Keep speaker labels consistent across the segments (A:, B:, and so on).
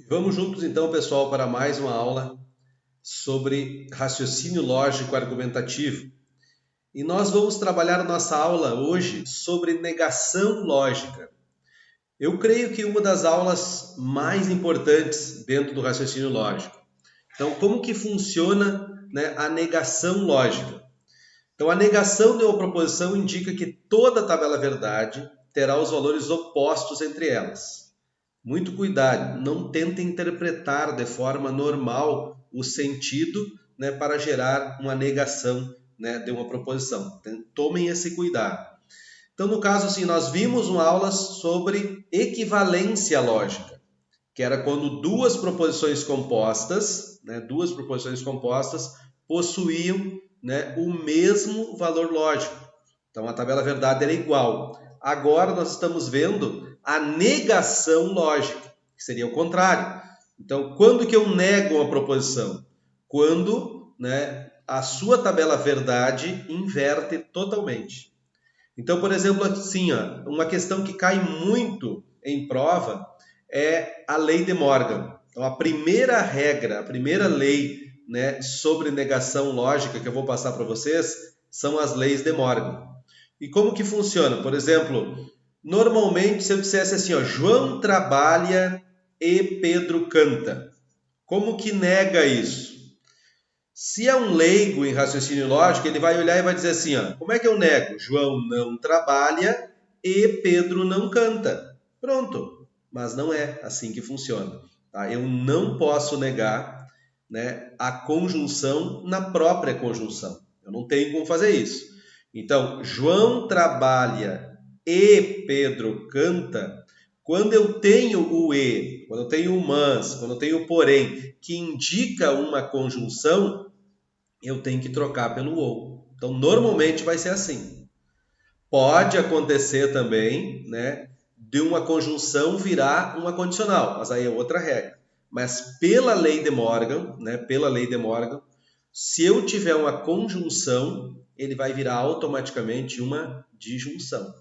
A: Vamos juntos então, pessoal, para mais uma aula sobre raciocínio lógico argumentativo. E nós vamos trabalhar a nossa aula hoje sobre negação lógica. Eu creio que uma das aulas mais importantes dentro do raciocínio lógico. Então, como que funciona, né, a negação lógica? Então, a negação de uma proposição indica que toda tabela verdade terá os valores opostos entre elas. Muito cuidado, não tente interpretar de forma normal o sentido, né, para gerar uma negação, né, de uma proposição. Tomem esse cuidado. Então, no caso, assim, nós vimos uma aula sobre equivalência lógica, que era quando duas proposições compostas possuíam, né, o mesmo valor lógico. Então, a tabela verdade era igual. Agora nós estamos vendo a negação lógica, que seria o contrário. Então, quando que eu nego uma proposição? Quando, né, a sua tabela verdade inverte totalmente. Então, por exemplo, assim, ó, uma questão que cai muito em prova é a lei de Morgan. Então, a primeira regra, a primeira lei, né, sobre negação lógica que eu vou passar para vocês são as leis de Morgan. E como que funciona? Por exemplo, normalmente se eu dissesse assim, ó, João trabalha e Pedro canta. Como que nega isso? Se é um leigo em raciocínio lógico, ele vai olhar e vai dizer assim, ó, como é que eu nego? João não trabalha e Pedro não canta. Pronto. Mas não é assim que funciona. Tá? Eu não posso negar, né, a conjunção na própria conjunção. Eu não tenho como fazer isso. Então, João trabalha e Pedro canta. Quando eu tenho o e, quando eu tenho o mas, quando eu tenho o porém, que indica uma conjunção, eu tenho que trocar pelo ou. Então, normalmente vai ser assim. Pode acontecer também, né, de uma conjunção virar uma condicional, mas aí é outra regra. Mas pela lei de Morgan, né, pela lei de Morgan, se eu tiver uma conjunção, ele vai virar automaticamente uma disjunção.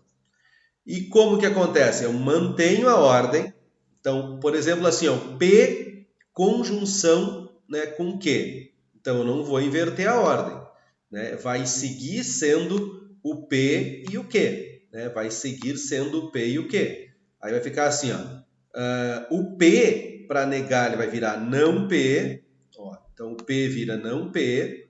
A: E como que acontece? Eu mantenho a ordem. Então, por exemplo, assim, ó, P conjunção, né, com Q. Então, eu não vou inverter a ordem. Né? Vai seguir sendo o P e o Q. Né? Vai seguir sendo o P e o Q. Aí vai ficar assim, ó. O P, para negar, ele vai virar não P. Ó, então, o P vira não P.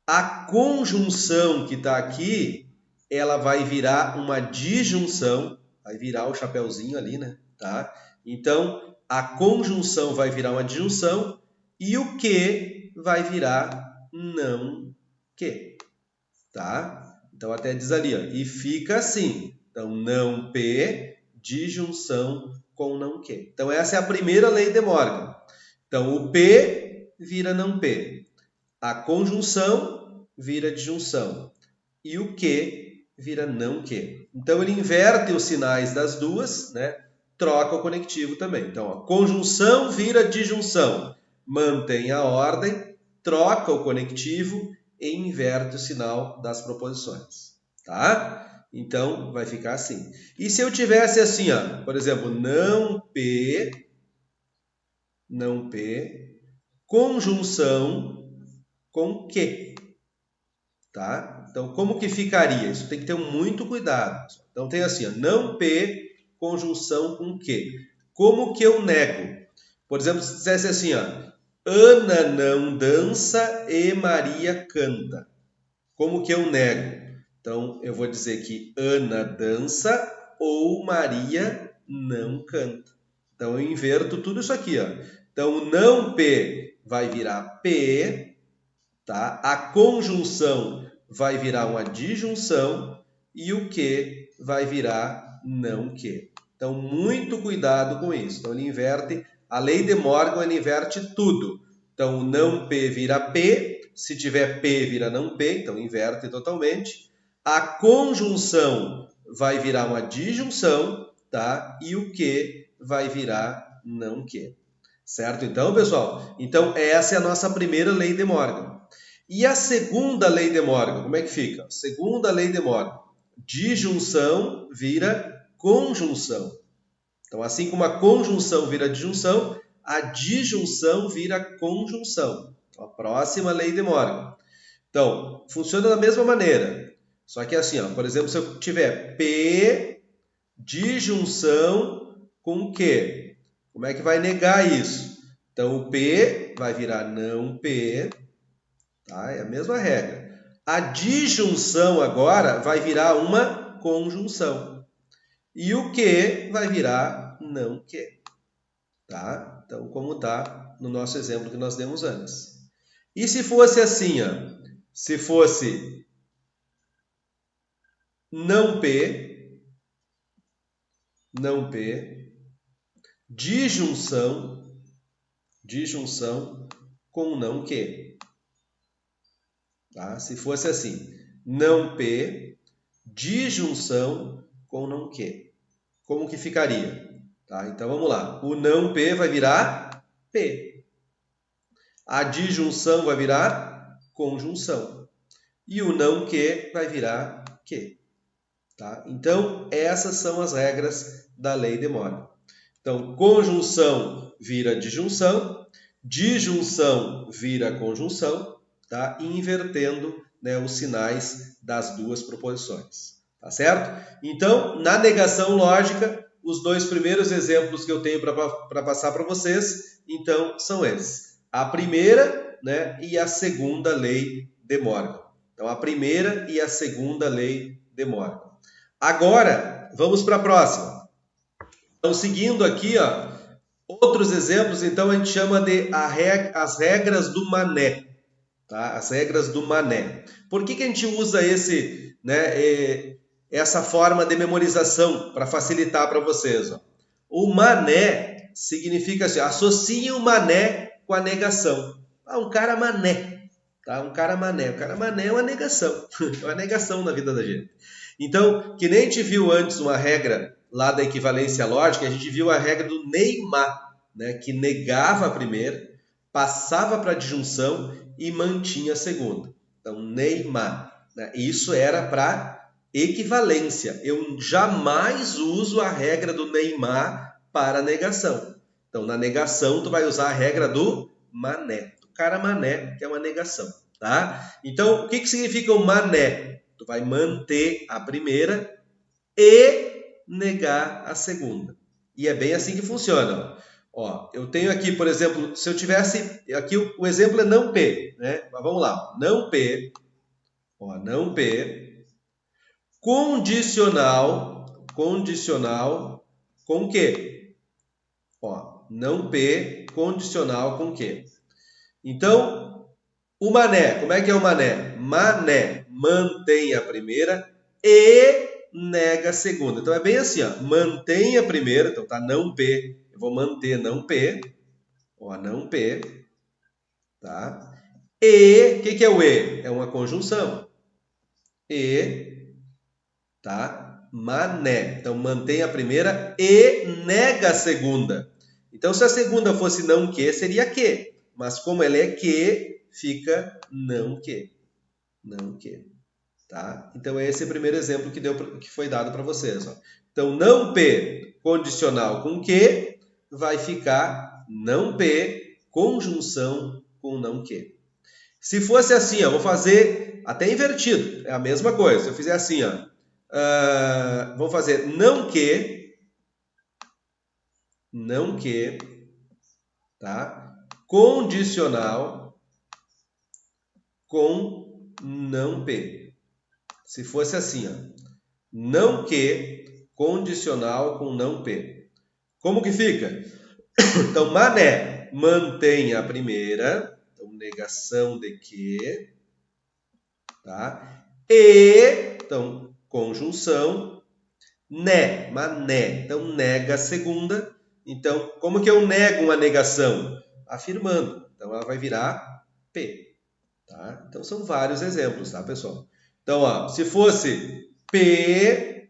A: A conjunção que está aqui, ela vai virar uma disjunção, vai virar o chapeuzinho ali, né? Tá? Então, a conjunção vai virar uma disjunção e o que vai virar não que, tá? Então, até diz ali, ó, e fica assim. Então, não P, disjunção com não que. Então, essa é a primeira lei de Morgan. Então, o P vira não P. A conjunção vira disjunção e o que vira não que. Então ele inverte os sinais das duas, né? Troca o conectivo também. Então a conjunção vira disjunção, mantém a ordem, troca o conectivo e inverte o sinal das proposições, tá? Então vai ficar assim. E se eu tivesse assim, ó, por exemplo, não P, conjunção com que, tá? Então, como que ficaria? Isso tem que ter muito cuidado. Então, tem assim, ó, não P, conjunção com que. Como que eu nego? Por exemplo, se dissesse assim, ó, Ana não dança e Maria canta. Como que eu nego? Então, eu vou dizer que Ana dança ou Maria não canta. Então, eu inverto tudo isso aqui, ó. Então, o não P vai virar P, tá? A conjunção vai virar uma disjunção e o que vai virar não que. Então, muito cuidado com isso. Então, ele inverte, a lei de Morgan, ele inverte tudo. Então, o não P vira P, se tiver P vira não P, então inverte totalmente. A conjunção vai virar uma disjunção, tá? E o que vai virar não que. Certo? Então, pessoal, então essa é a nossa primeira lei de Morgan. E a segunda lei de Morgan, como é que fica? Segunda lei de Morgan, disjunção vira conjunção. Então, assim como a conjunção vira disjunção, a disjunção vira conjunção. A próxima lei de Morgan. Então, funciona da mesma maneira. Só que assim, ó, por exemplo, se eu tiver P disjunção com Q, como é que vai negar isso? Então, o P vai virar não P, tá? É a mesma regra. A disjunção agora vai virar uma conjunção. E o Q vai virar não Q, tá? Então, como tá no nosso exemplo que nós demos antes. E se fosse assim, ó, se fosse não P, disjunção com não Q. Tá? Se fosse assim, não P, disjunção com não Q. Como que ficaria? Tá? Então vamos lá. O não P vai virar P. A disjunção vai virar conjunção. E o não Q vai virar Q. Tá? Então, essas são as regras da lei de Morgan. Então, conjunção vira disjunção, disjunção vira conjunção, tá? E invertendo, né, os sinais das duas proposições. Tá certo? Então, na negação lógica, os dois primeiros exemplos que eu tenho para passar para vocês, então, são esses. A primeira, né, e a segunda lei de Morgan. Então, a primeira e a segunda lei de Morgan. Agora, vamos para a próxima. Então, seguindo aqui, ó, outros exemplos, então a gente chama de as regras do mané. Tá? As regras do mané. Por que a gente usa essa forma de memorização para facilitar para vocês? Ó? O mané significa assim, associe o mané com a negação. Um cara mané. Tá? Um cara mané. O cara mané é uma negação. É uma negação na vida da gente. Então, que nem a gente viu antes uma regra lá da equivalência lógica, a gente viu a regra do Neymar, né, que negava a primeira, passava para a disjunção e mantinha a segunda. Então, Neymar. Né, isso era para equivalência. Eu jamais uso a regra do Neymar para negação. Então, na negação, tu vai usar a regra do mané. O cara mané, que é uma negação. Tá? Então, o que significa o mané? Tu vai manter a primeira e negar a segunda. E é bem assim que funciona. Ó, eu tenho aqui, por exemplo, se eu tivesse... Aqui o exemplo é não P, né? Mas vamos lá. Não P. Ó, não P. Condicional com quê? Ó, não P condicional com quê? Então, o mané, como é que é o mané? Mané mantém a primeira e nega a segunda. Então é bem assim, ó. Mantém a primeira, então tá não P. Eu vou manter não P. Ó, não P. Tá? E, o que é o E? É uma conjunção. E, tá? Mané. Então mantém a primeira e nega a segunda. Então se a segunda fosse não que, seria que. Mas como ela é que, fica não que. Não que. Tá? Então, esse é o primeiro exemplo que foi dado para vocês. Ó. Então, não P condicional com que vai ficar não P conjunção com não que. Se fosse assim, ó, vou fazer até invertido. É a mesma coisa. Se eu fizer assim, ó, vou fazer não que, tá? Condicional com não P. Se fosse assim, ó, não que condicional com não P. Como que fica? Então, mané mantém a primeira, então negação de que, tá? E, então, conjunção, né, mané, então nega a segunda. Então, como que eu nego uma negação? Afirmando. Então, ela vai virar P, tá? Então, são vários exemplos, tá, pessoal? Então, ó, se fosse P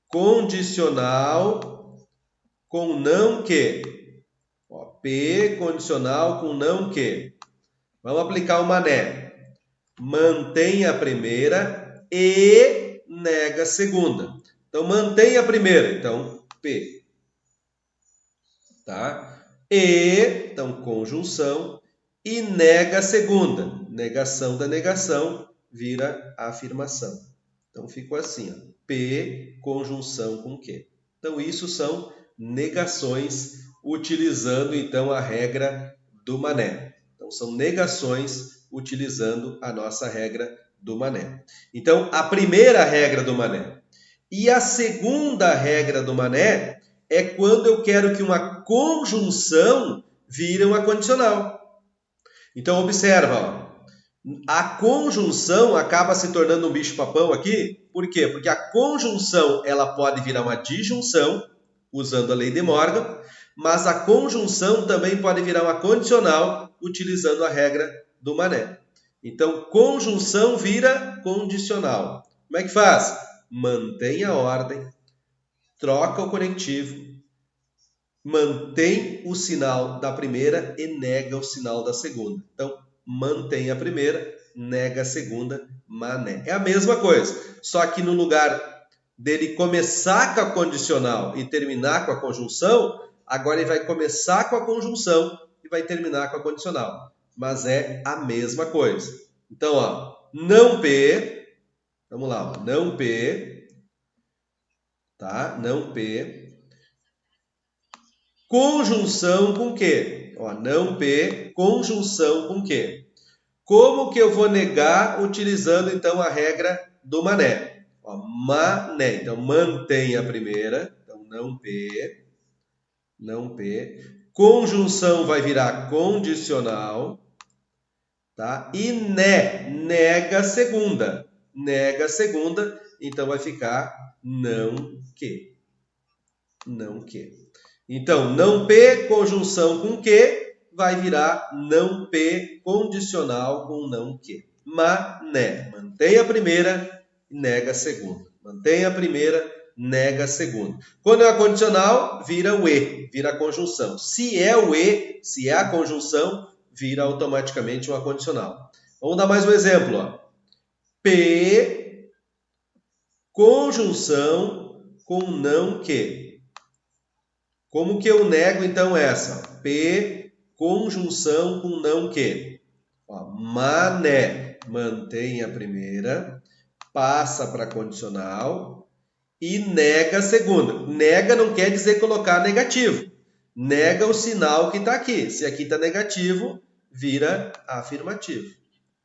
A: condicional com não que. Ó, P condicional com não que. Vamos aplicar o mané. Mantém a primeira e nega a segunda. Então, mantém a primeira. Então, P. Tá? e, então, conjunção, e nega a segunda. Negação da negação vira afirmação. Então, ficou assim, ó, P, conjunção com Q. Então, isso são negações, utilizando, então, a regra do Mané. Então, são negações utilizando a nossa regra do Mané. Então, a primeira regra do Mané. E a segunda regra do Mané é quando eu quero que uma conjunção vire uma condicional. Então, observa, ó. A conjunção acaba se tornando um bicho-papão aqui. Por quê? Porque a conjunção ela pode virar uma disjunção, usando a lei de Morgan, mas a conjunção também pode virar uma condicional, utilizando a regra do Mané. Então, conjunção vira condicional. Como é que faz? Mantém a ordem, troca o conectivo, mantém o sinal da primeira e nega o sinal da segunda. Então, mantém a primeira, nega a segunda, mané. É a mesma coisa, só que no lugar dele começar com a condicional e terminar com a conjunção, agora ele vai começar com a conjunção e vai terminar com a condicional. Mas é a mesma coisa. Então, ó, não P, vamos lá, ó, não P, tá? Não P. Conjunção com quê? Ó, não P, conjunção com quê? Como que eu vou negar utilizando, então, a regra do Mané? Ó, mané. Então, mantém a primeira. Então, não P. Não P. Conjunção vai virar condicional. Tá? E nega a segunda. Nega a segunda. Então, vai ficar não que. Não que. Então, não P, conjunção com que, vai virar não P, condicional com não que. Mané. Mantém a primeira, nega a segunda. Mantém a primeira, nega a segunda. Quando é a condicional, vira o E, vira a conjunção. Se é o E, se é a conjunção, vira automaticamente uma condicional. Vamos dar mais um exemplo. Ó. P, conjunção com não que. Como que eu nego, então, essa? P, conjunção com não que. Ó, mané, mantém a primeira, passa para condicional e nega a segunda. Nega não quer dizer colocar negativo. Nega o sinal que está aqui. Se aqui está negativo, vira afirmativo.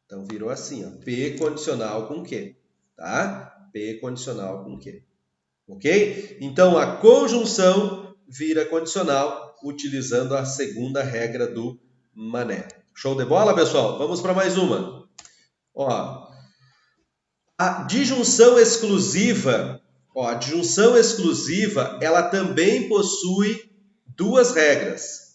A: Então, virou assim, ó, P condicional com que. Tá? P condicional com que. Ok? Então, a conjunção vira condicional utilizando a segunda regra do Mané. Show de bola, pessoal? Vamos para mais uma. Ó, a disjunção exclusiva, ela também possui duas regras.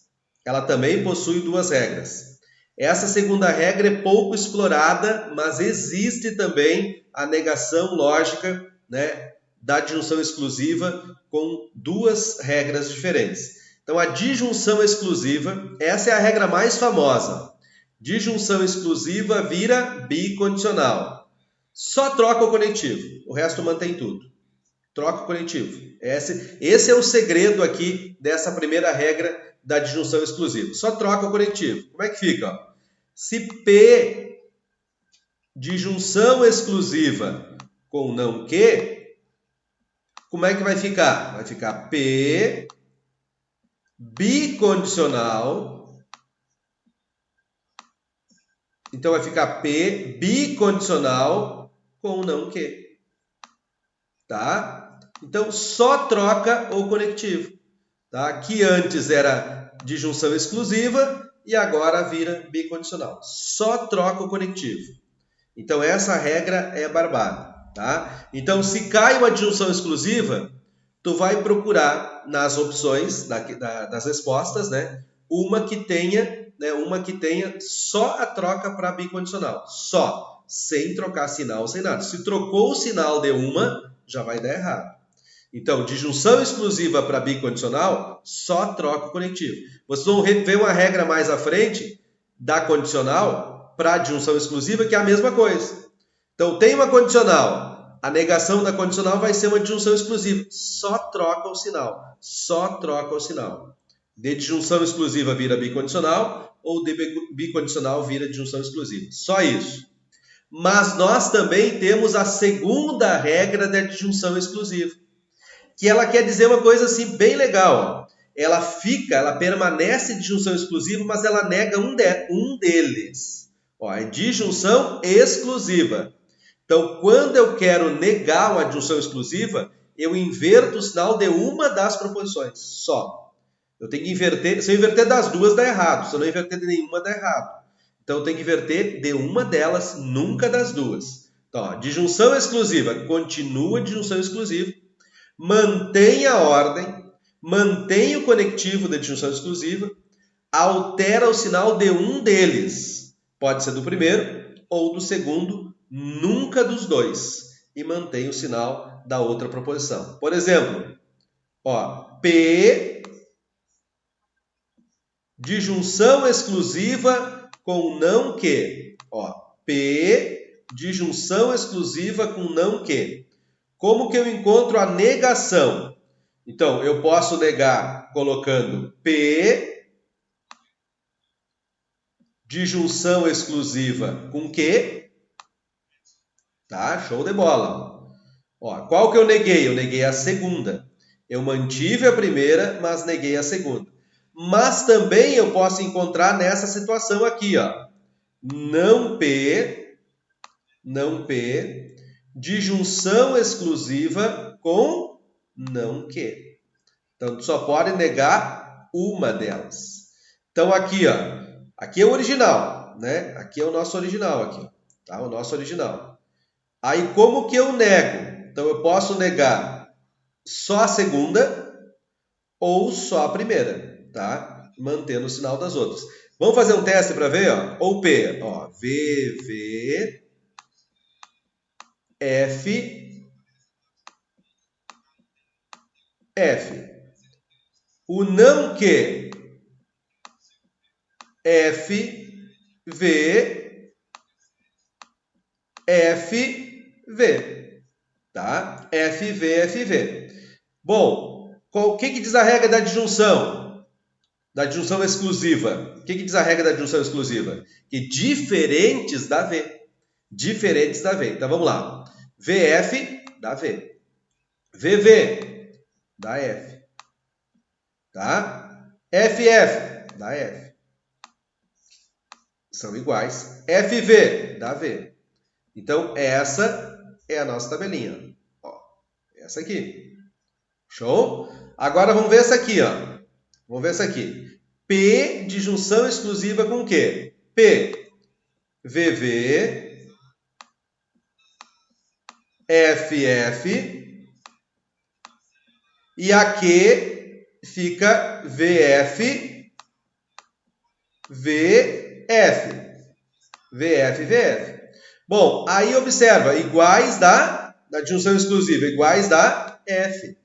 A: Essa segunda regra é pouco explorada, mas existe também a negação lógica, né, da disjunção exclusiva com duas regras diferentes. Então, a disjunção exclusiva, essa é a regra mais famosa. Disjunção exclusiva vira bicondicional. Só troca o conectivo, o resto mantém tudo. Troca o conectivo. Esse é o segredo aqui dessa primeira regra da disjunção exclusiva. Só troca o conectivo. Como é que fica? Ó? Se P, disjunção exclusiva com não que, como é que vai ficar? Vai ficar P bicondicional. Então vai ficar P bicondicional com não que. Tá? Então só troca o conectivo. Tá? Que antes era disjunção exclusiva e agora vira bicondicional. Só troca o conectivo. Então essa regra é barbada. Tá? Então, se cai uma disjunção exclusiva, tu vai procurar nas opções das respostas, né, uma que tenha só a troca para bicondicional. Só, sem trocar sinal, sem nada. Se trocou o sinal de uma, já vai dar errado. Então, disjunção exclusiva para bicondicional, só troca o conectivo. Vocês vão ver uma regra mais à frente da condicional para a disjunção exclusiva, que é a mesma coisa. Então, tem uma condicional. A negação da condicional vai ser uma disjunção exclusiva. Só troca o sinal. Só troca o sinal. De disjunção exclusiva vira bicondicional, ou de bicondicional vira disjunção exclusiva. Só isso. Mas nós também temos a segunda regra da disjunção exclusiva, que ela quer dizer uma coisa assim bem legal. Ó. Ela permanece disjunção exclusiva, mas ela nega um deles. Ó, é disjunção exclusiva. Então, quando eu quero negar uma disjunção exclusiva, eu inverto o sinal de uma das proposições, só. Eu tenho que inverter, se eu inverter das duas dá errado, se eu não inverter de nenhuma dá errado. Então, eu tenho que inverter de uma delas, nunca das duas. Então, ó, disjunção exclusiva, continua disjunção exclusiva, mantém a ordem, mantém o conectivo da disjunção exclusiva, altera o sinal de um deles. Pode ser do primeiro ou do segundo, nunca dos dois. E mantém o sinal da outra proposição. Por exemplo, ó, P, disjunção exclusiva com não que. Ó, P, disjunção exclusiva com não que. Como que eu encontro a negação? Então, eu posso negar colocando P, disjunção exclusiva com que. Tá? Show de bola. Ó, qual que eu neguei? Eu neguei a segunda. Eu mantive a primeira, mas neguei a segunda. Mas também eu posso encontrar nessa situação aqui, ó. Não P, disjunção exclusiva com não que. Então, tu só pode negar uma delas. Então, aqui, ó. Aqui é o original, né? Aqui é o nosso original, aqui. Tá? O nosso original. Aí, como que eu nego? Então, eu posso negar só a segunda ou só a primeira, tá? Mantendo o sinal das outras. Vamos fazer um teste para ver, ó. Ou P, ó. V, V, F, F. O não que, F, V, F, V. Tá? F, V, F, V. Bom, o que diz a regra da disjunção? Da disjunção exclusiva. O que diz a regra da disjunção exclusiva? Que diferentes dá V. Diferentes dá V. Então, vamos lá. VF dá V. VV dá F. Tá? FF dá F. São iguais. FV dá V. Então, essa é a nossa tabelinha. Ó, essa aqui. Show? Agora, vamos ver essa aqui, ó. Vamos ver essa aqui. P, disjunção exclusiva com o quê? P, VV, FF, e aqui fica VF, VF. VF, VF. Bom, aí observa, iguais da disjunção exclusiva, iguais da F.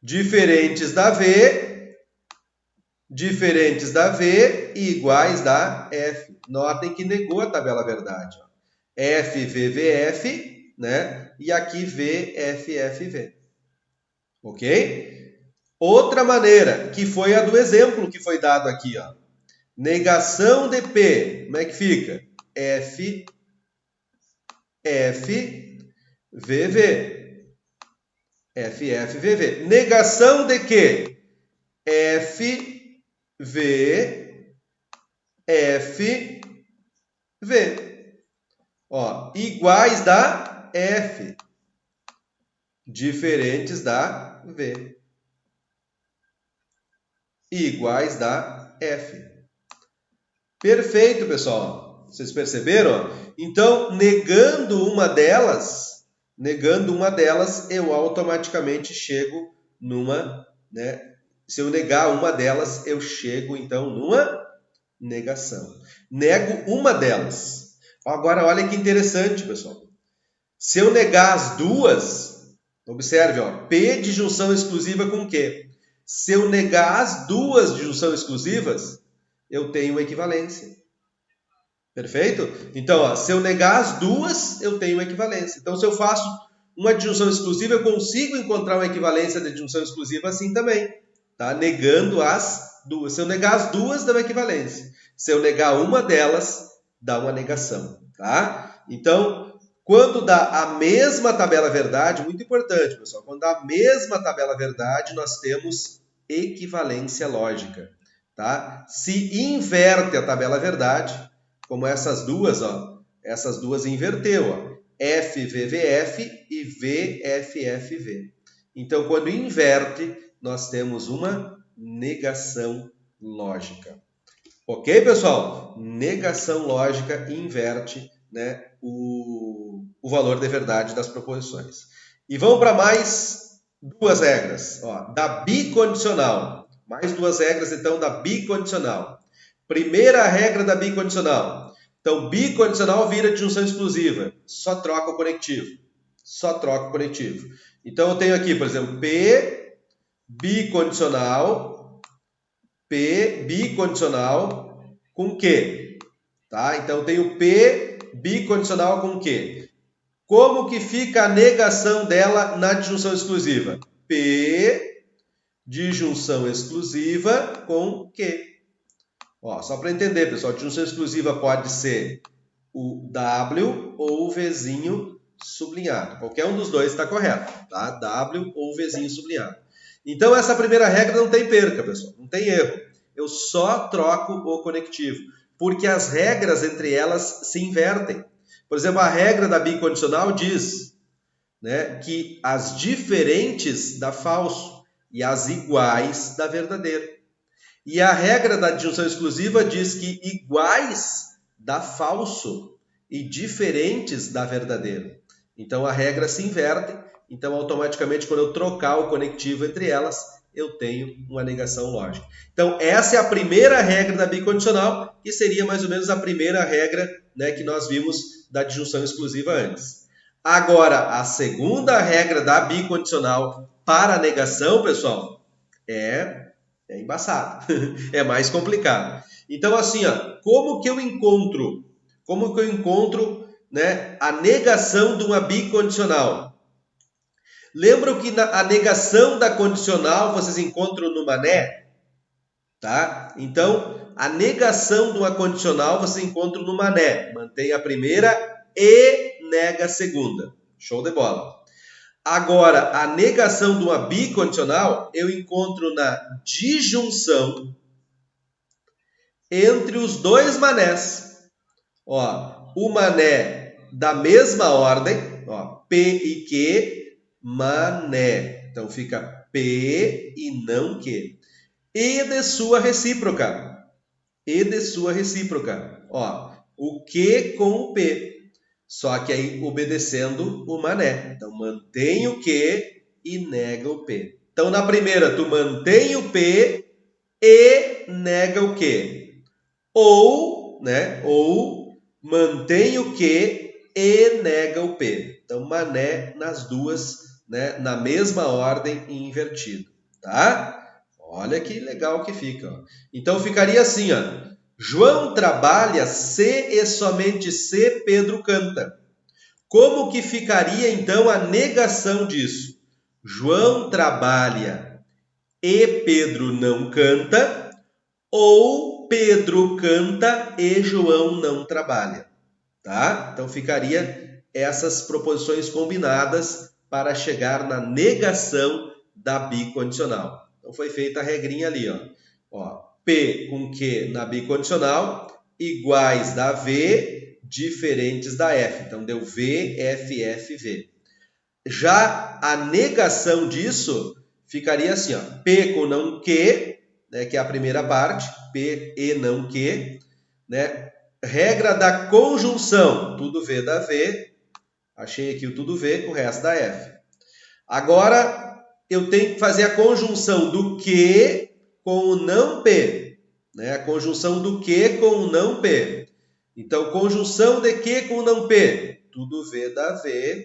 A: Diferentes da V, diferentes da V e iguais da F. Notem que negou a tabela verdade. Ó. F, V, VF, né? E aqui V, F, F, V. Ok? Outra maneira, que foi a do exemplo que foi dado aqui, ó. Negação de P, como é que fica? F, F, VV. F, F, VV. Negação de quê? F, V, F, V. Ó, iguais da F. Diferentes da V. Iguais da F. Perfeito, pessoal. Vocês perceberam? Então, negando uma delas, eu automaticamente chego numa, né? Se eu negar uma delas, eu chego, então, numa negação. Nego uma delas. Agora, olha que interessante, pessoal. Se eu negar as duas, observe, ó, P disjunção exclusiva com quê? Se eu negar as duas disjunção exclusivas, eu tenho equivalência. Perfeito? Então, ó, se eu negar as duas, eu tenho equivalência. Então, se eu faço uma disjunção exclusiva, eu consigo encontrar uma equivalência de disjunção exclusiva assim também. tá? Negando as duas. Se eu negar as duas, dá uma equivalência. Se eu negar uma delas, dá uma negação, tá? Então, quando dá a mesma tabela verdade, muito importante, pessoal, quando dá a mesma tabela verdade, nós temos equivalência lógica, tá? Se inverte a tabela verdade, como essas duas, ó, essas duas inverteu, ó, FVVF e VFFV. Então, quando inverte, nós temos uma negação lógica. Ok, pessoal? Negação lógica inverte, né, o valor de verdade das proposições. E vamos para mais duas regras. Ó, da bicondicional. Mais duas regras, então, da bicondicional. Primeira regra da bicondicional. Então, bicondicional vira disjunção exclusiva. Só troca o conectivo. Só troca o conectivo. Então, eu tenho aqui, por exemplo, P bicondicional com Q, tá? Então, eu tenho P bicondicional com Q. Como que fica a negação dela na disjunção exclusiva? P disjunção exclusiva com Q. Ó, só para entender, pessoal, disjunção exclusiva pode ser o W ou o Vzinho sublinhado. Qualquer um dos dois está correto, tá? W ou Vzinho sublinhado. Então, essa primeira regra não tem perca, pessoal. Não tem erro. Eu só troco o conectivo, porque as regras entre elas se invertem. Por exemplo, a regra da bicondicional diz, né, que as diferentes dá falso e as iguais dá verdadeiro. E a regra da disjunção exclusiva diz que iguais dá falso e diferentes dá verdadeiro. Então a regra se inverte, então automaticamente quando eu trocar o conectivo entre elas, eu tenho uma negação lógica. Então essa é a primeira regra da bicondicional, que seria mais ou menos a primeira regra, né, que nós vimos da disjunção exclusiva antes. Agora, a segunda regra da bicondicional para a negação, pessoal, é embaçado, é mais complicado. Então, assim, ó, como que eu encontro, né, a negação de uma bicondicional? Lembram que a negação da condicional vocês encontram no mané? Tá? Então, a negação de uma condicional vocês encontram no mané. Mantém a primeira e nega a segunda. Show de bola. Agora, a negação de uma bicondicional eu encontro na disjunção entre os dois manés. Ó, o mané da mesma ordem, ó, P e Q, mané. Então fica P e não Q. E de sua recíproca. Ó, o Q com o P. Só que aí obedecendo o mané. Então mantém o Q e nega o P. Então na primeira tu mantém o P e nega o Q. Ou, né, ou mantém o Q e nega o P. Então mané nas duas, né, na mesma ordem e invertido, tá? Olha que legal que fica, ó. Então ficaria assim, ó. João trabalha se e somente se Pedro canta. Como que ficaria então a negação disso? João trabalha e Pedro não canta, ou Pedro canta e João não trabalha, tá? Então ficaria essas proposições combinadas para chegar na negação da bicondicional. Então foi feita a regrinha ali, ó, P com Q na bicondicional, iguais da V, diferentes da F. Então deu V, F, F, V. Já a negação disso ficaria assim, ó, P com não Q, né, que é a primeira parte, P e não Q, né? Regra da conjunção, tudo V dá V, achei aqui o tudo V, o resto da F. Agora, eu tenho que fazer a conjunção do Q com o não P, né? A conjunção do Q com o não P. Então, conjunção de Q com o não P, tudo V dá V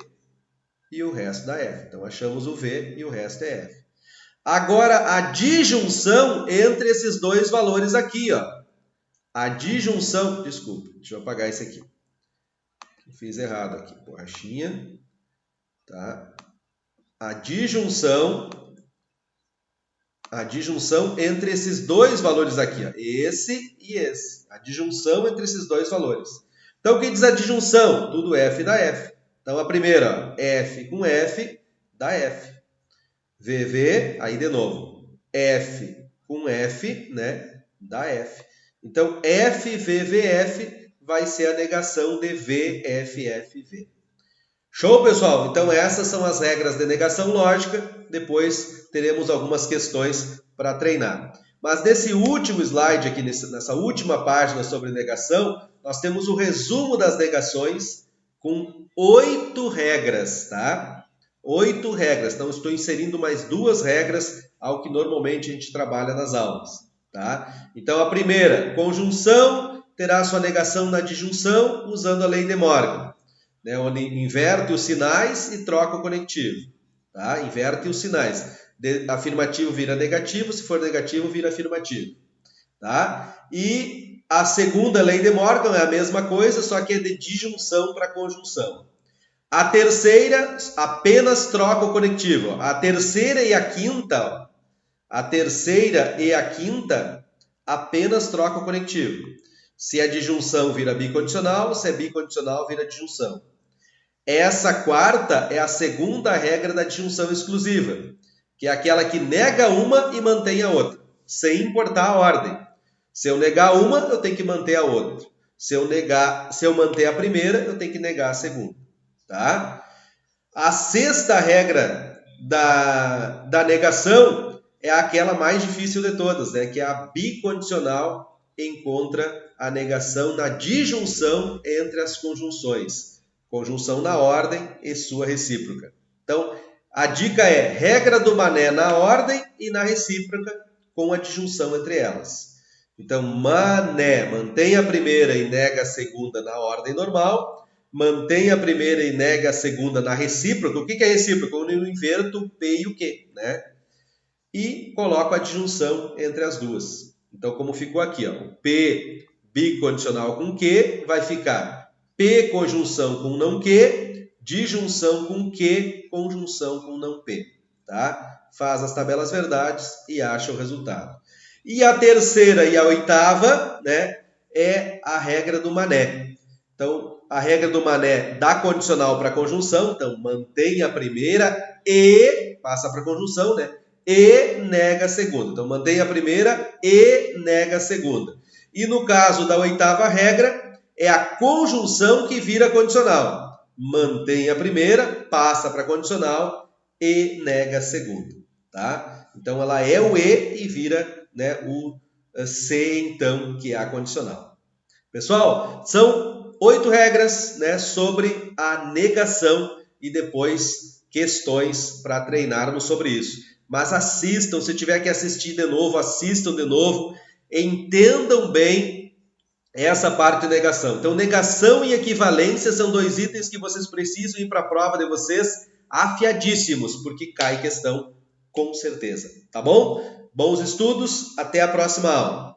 A: e o resto dá F. Então, achamos o V e o resto é F. Agora, a disjunção entre esses dois valores aqui, ó. A disjunção, desculpa, deixa eu apagar esse aqui. Fiz errado aqui, borrachinha, tá? A disjunção A disjunção entre esses dois valores aqui, ó, esse e esse. A disjunção entre esses dois valores. Então, o que diz a disjunção? Tudo f dá f. Então, a primeira, ó, f com f dá f. VV, aí de novo, f com f, né, dá f. Então, f, VVF vai ser a negação de VFFV. Show, pessoal? Então, essas são as regras de negação lógica. Depois teremos algumas questões para treinar. Mas nesse último slide aqui, nessa última página sobre negação, nós temos o resumo das negações com 8 regras, tá? 8 regras. Então, estou inserindo mais 2 regras ao que normalmente a gente trabalha nas aulas, tá? Então, a primeira, conjunção terá sua negação na disjunção usando a lei de Morgan, né? Onde inverte os sinais e troca o conectivo, tá? Inverte os sinais. Afirmativo vira negativo, se for negativo vira afirmativo, tá? E a segunda lei de Morgan é a mesma coisa, só que é de disjunção para conjunção. A terceira apenas troca o conectivo. A terceira e a quinta apenas troca o conectivo. Se é disjunção vira bicondicional, se é bicondicional vira disjunção. Essa quarta é a segunda regra da disjunção exclusiva, que é aquela que nega uma e mantém a outra, sem importar a ordem. Se eu negar uma, eu tenho que manter a outra. Se eu manter a primeira, eu tenho que negar a segunda. Tá? A sexta regra da negação é aquela mais difícil de todas, né? Que é a bicondicional encontra a negação na disjunção entre as conjunções. Conjunção na ordem e sua recíproca. Então, a dica é regra do mané na ordem e na recíproca com a disjunção entre elas. Então, mané, mantém a primeira e nega a segunda na ordem normal. Mantém a primeira e nega a segunda na recíproca. O que é recíproca? Quando eu inverto o P e o Q, né? E coloco a disjunção entre as duas. Então, como ficou aqui, ó, o P bicondicional com Q vai ficar P conjunção com não Q, disjunção com Q, conjunção com não P. Tá? Faz as tabelas verdades e acha o resultado. E a terceira e a oitava, né, é a regra do mané. Então, a regra do mané dá condicional para conjunção, então mantém a primeira e passa para a conjunção, né? E nega a segunda. Então, mantém a primeira e nega a segunda. E no caso da oitava regra, é a conjunção que vira condicional. Mantém a primeira, passa para condicional e nega a segunda. Tá? Então, ela é o E e vira, né, o C, então, que é a condicional. Pessoal, são 8 regras, né, sobre a negação e depois questões para treinarmos sobre isso. Mas assistam, se tiver que assistir de novo, assistam de novo, entendam bem essa parte de negação. Então, negação e equivalência são 2 itens que vocês precisam ir para a prova de vocês afiadíssimos, porque cai questão com certeza. Tá bom? Bons estudos, até a próxima aula.